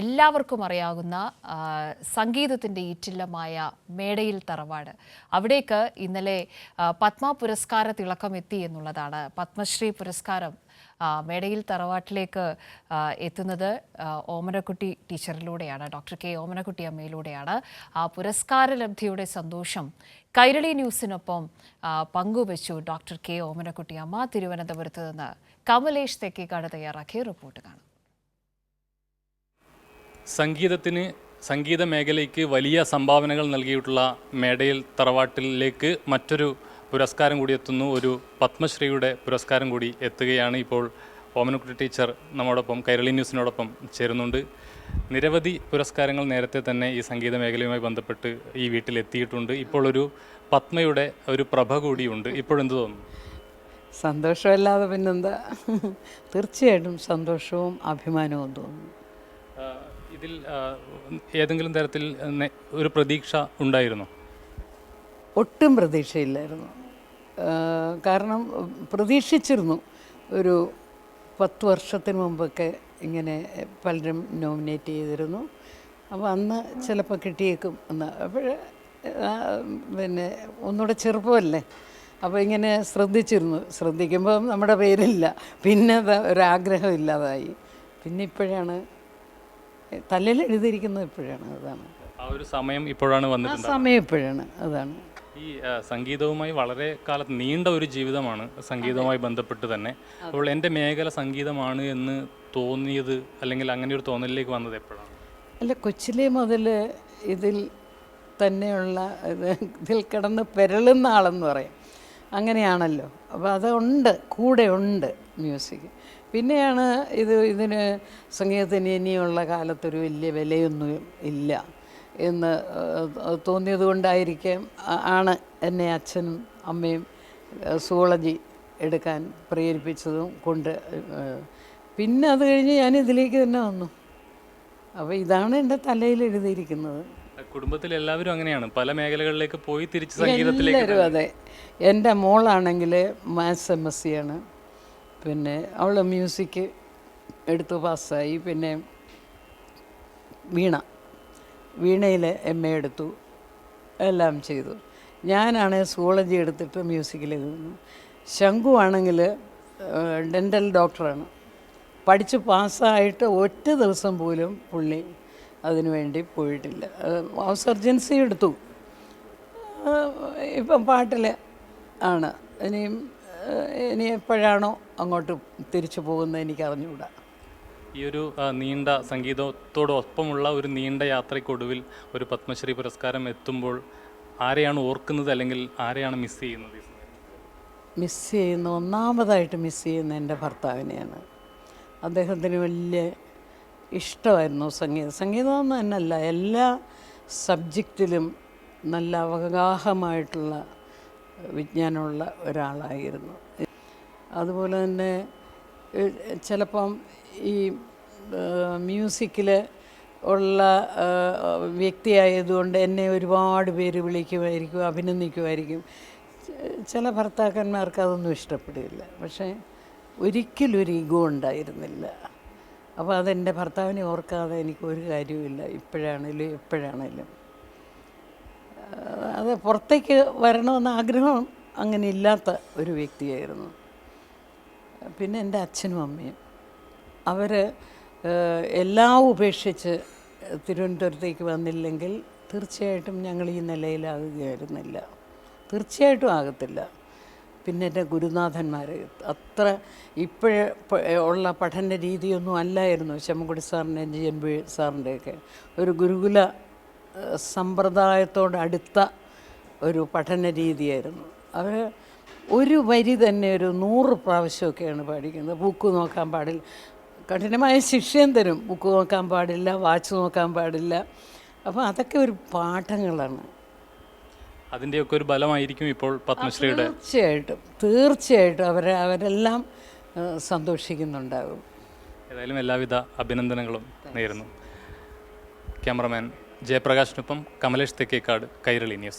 എല്ലാവർക്കും അറിയാവുന്ന സംഗീതത്തിൻ്റെ ഈറ്റില്ലമായ മേടയിൽ തറവാട്. അവിടേക്ക് ഇന്നലെ പത്മ പുരസ്കാര തിളക്കമെത്തി എന്നുള്ളതാണ്. പത്മശ്രീ പുരസ്കാരം മേടയിൽ തറവാട്ടിലേക്ക് എത്തുന്നത് ഓമനക്കുട്ടി ടീച്ചറിലൂടെയാണ്, ഡോക്ടർ കെ ഓമനക്കുട്ടി അമ്മയിലൂടെയാണ്. ആ പുരസ്കാര ലബ്ധിയുടെ സന്തോഷം കൈരളി ന്യൂസിനൊപ്പം പങ്കുവച്ചു ഡോക്ടർ കെ ഓമനക്കുട്ടി അമ്മ. തിരുവനന്തപുരത്ത് നിന്ന് കമലേഷ് തെക്കേക്കാട് തയ്യാറാക്കിയ റിപ്പോർട്ട് കാണാം. സംഗീത മേഖലയ്ക്ക് വലിയ സംഭാവനകൾ നൽകിയിട്ടുള്ള മേടയിൽ തറവാട്ടിലേക്ക് മറ്റൊരു പുരസ്കാരം കൂടി എത്തുന്നു. ഒരു പത്മശ്രീയുടെ പുരസ്കാരം കൂടി എത്തുകയാണ്. ഇപ്പോൾ ഓമനക്കുട്ടി ടീച്ചർ നമ്മോടൊപ്പം കൈരളി ന്യൂസിനോടൊപ്പം ചേരുന്നുണ്ട്. നിരവധി പുരസ്കാരങ്ങൾ നേരത്തെ തന്നെ ഈ സംഗീത മേഖലയുമായി ബന്ധപ്പെട്ട് ഈ വീട്ടിലെത്തിയിട്ടുണ്ട്. ഇപ്പോൾ ഒരു പത്മയുടെ ഒരു പ്രഭ കൂടിയുണ്ട്. ഇപ്പോഴെന്ത് തോന്നുന്നു? സന്തോഷമല്ലാതെ പിന്നെന്താ, തീർച്ചയായിട്ടും സന്തോഷവും അഭിമാനവും തോന്നുന്നു. ഇതിൽ ഏതെങ്കിലും തരത്തിൽ ഒരു പ്രതീക്ഷ ഉണ്ടായിരുന്നോ? ഒട്ടും പ്രതീക്ഷയില്ലായിരുന്നു. കാരണം പ്രതീക്ഷിച്ചിരുന്നു, ഒരു 10 വർഷത്തിന് മുമ്പൊക്കെ ഇങ്ങനെ പലരും നോമിനേറ്റ് ചെയ്തിരുന്നു. അപ്പോൾ അന്ന് ചിലപ്പോൾ കിട്ടിയേക്കും എന്ന്. അപ്പോൾ പിന്നെ ഒന്നുകൂടെ ചെറുപ്പമല്ലേ, അപ്പോൾ ഇങ്ങനെ ശ്രദ്ധിക്കുമ്പോൾ നമ്മുടെ പേരില്ല, പിന്നെ ഒരാഗ്രഹം ഇല്ലാതായി. പിന്നെ ഇപ്പോഴാണ് തലയിൽ എഴുതിയിരിക്കുന്നത്, ഇപ്പോഴാണ്. അതാണ് ആ ഒരു സമയം ഇപ്പോഴാണ് വന്നിട്ടുണ്ട്. സമയം ഇപ്പോഴാണ്. അതാണ്. ഈ സംഗീതവുമായി വളരെ കാലത്ത് നീണ്ട ഒരു ജീവിതമാണ് സംഗീതവുമായി ബന്ധപ്പെട്ട് തന്നെ. അപ്പോൾ എൻ്റെ മേഖല സംഗീതമാണ് എന്ന് തോന്നിയത്, അല്ലെങ്കിൽ അങ്ങനെ ഒരു തോന്നലിലേക്ക് വന്നത് എപ്പോഴാണ്? അല്ല, കൊച്ചിലെ മുതൽ ഇതിൽ തന്നെയുള്ള ഇതിൽ കിടന്ന് പെരളുന്ന ആളെന്ന് പറയും, അങ്ങനെയാണല്ലോ. അപ്പോൾ അതുണ്ട്, കൂടെ ഉണ്ട് മ്യൂസിക്. പിന്നെയാണ് ഇതിന് സംഗീതത്തിന് ഇനിയുള്ള കാലത്തൊരു വലിയ വിലയൊന്നും ഇല്ല എന്ന് തോന്നിയത് കൊണ്ടായിരിക്കാം ആണ് എന്നെ അച്ഛനും അമ്മയും സുവോളജി എടുക്കാൻ പ്രേരിപ്പിച്ചതും കൊണ്ട്. പിന്നെ അത് കഴിഞ്ഞ് ഞാൻ ഇതിലേക്ക് തന്നെ വന്നു. അപ്പോൾ ഇതാണ് എൻ്റെ തലയിൽ എഴുതിയിരിക്കുന്നത്. കുടുംബത്തിൽ എല്ലാവരും അങ്ങനെയാണ്, പല മേഖലകളിലേക്ക് പോയി തിരിച്ച് സംഗീതത്തിലേക്ക്. എല്ലാവരും അതെ. എൻ്റെ മോളാണെങ്കിൽ മാത്സ് MSc ആണ്. പിന്നെ അവൾ മ്യൂസിക് എടുത്ത് പാസ്സായി. പിന്നെ വീണയിൽ MA എടുത്തു, എല്ലാം ചെയ്തു. ഞാനാണ് സുവോളജി എടുത്തിട്ട് മ്യൂസിക്കിൽ എഴുതുന്നു. ശംഖു ആണെങ്കിൽ ഡെൻ്റൽ ഡോക്ടറാണ്. പഠിച്ച് പാസ്സായിട്ട് ഒറ്റ ദിവസം പോലും പുള്ളി അതിനു വേണ്ടി പോയിട്ടില്ല. സർജൻസി എടുത്തു. ഇപ്പം പാട്ടിൽ ആണ്. ഇനി എപ്പോഴാണോ അങ്ങോട്ട് തിരിച്ചു പോകുന്നത് എനിക്ക് അറിഞ്ഞുകൂടാ. ഈ ഒരു നീണ്ട സംഗീതത്തോടൊപ്പമുള്ള ഒരു നീണ്ട യാത്രയ്ക്കൊടുവിൽ ഒരു പത്മശ്രീ പുരസ്കാരം എത്തുമ്പോൾ ആരെയാണ് ഓർക്കുന്നത്, അല്ലെങ്കിൽ ആരെയാണ് മിസ് ചെയ്യുന്നത്? ഒന്നാമതായിട്ട് മിസ് ചെയ്യുന്ന എൻ്റെ ഭർത്താവിനെയാണ്. അദ്ദേഹത്തിന് വലിയ ഇഷ്ടമായിരുന്നു സംഗീതമൊന്നും തന്നെയല്ല, എല്ലാ സബ്ജക്റ്റിലും നല്ല അവഗാഹമായിട്ടുള്ള വിജ്ഞാനമുള്ള ഒരാളായിരുന്നു. അതുപോലെ തന്നെ ചിലപ്പം ഈ മ്യൂസിക്കിൽ ഉള്ള വ്യക്തിയായതുകൊണ്ട് എന്നെ ഒരുപാട് പേര് വിളിക്കുമായിരിക്കും, അഭിനന്ദിക്കുമായിരിക്കും. ചില ഭർത്താക്കന്മാർക്ക് അതൊന്നും ഇഷ്ടപ്പെടുകയില്ല. പക്ഷേ ഒരിക്കലും ഒരു ഈഗോ ഉണ്ടായിരുന്നില്ല. അപ്പോൾ അതെൻ്റെ ഭർത്താവിനെ ഓർക്കാതെ എനിക്ക് ഒരു കാര്യവുമില്ല. എപ്പോഴാണേലും അത് പുറത്തേക്ക് വരണമെന്ന ആഗ്രഹം അങ്ങനെ ഇല്ലാത്ത ഒരു വ്യക്തിയായിരുന്നു. പിന്നെ എൻ്റെ അച്ഛനും അമ്മയും അവർ എല്ലാം ഉപേക്ഷിച്ച് തിരുവനന്തപുരത്തേക്ക് വന്നില്ലെങ്കിൽ തീർച്ചയായിട്ടും ഞങ്ങൾ ഈ നിലയിലാകുകയായിരുന്നില്ല. തീർച്ചയായിട്ടും ആകത്തില്ല. പിന്നെ എൻ്റെ ഗുരുനാഥന്മാർ അത്ര ഉള്ള പഠന രീതിയൊന്നും അല്ലായിരുന്നു. ചെമ്മൻകുടി സാറിൻ്റെ GNB സാറിൻ്റെയൊക്കെ ഒരു ഗുരുകുല സമ്പ്രദായത്തോടടുത്ത ഒരു പഠന രീതിയായിരുന്നു. അവർ ഒരു വരി തന്നെ ഒരു 100 പ്രാവശ്യമൊക്കെയാണ് പഠിക്കുന്നത്. ബുക്ക് നോക്കാൻ പാടില്ല, കഠിനമായ ശിക്ഷയും തരും. ബുക്ക് നോക്കാൻ പാടില്ല, വാച്ച് നോക്കാൻ പാടില്ല. അപ്പോൾ അതൊക്കെ ഒരു പാഠങ്ങളാണ്. അതിൻ്റെയൊക്കെ ഒരു ബലമായിരിക്കും ഇപ്പോൾ പത്മശ്രീയുടെ. തീർച്ചയായിട്ടും അവരെല്ലാം സന്തോഷിക്കുന്നുണ്ടാകും. ഏതായാലും എല്ലാവിധ അഭിനന്ദനങ്ങളും നേരുന്നു. ക്യാമറമാൻ ജയപ്രകാശിനൊപ്പം കമലേഷ് തെക്കേക്കാട്, കൈരളി ന്യൂസ്.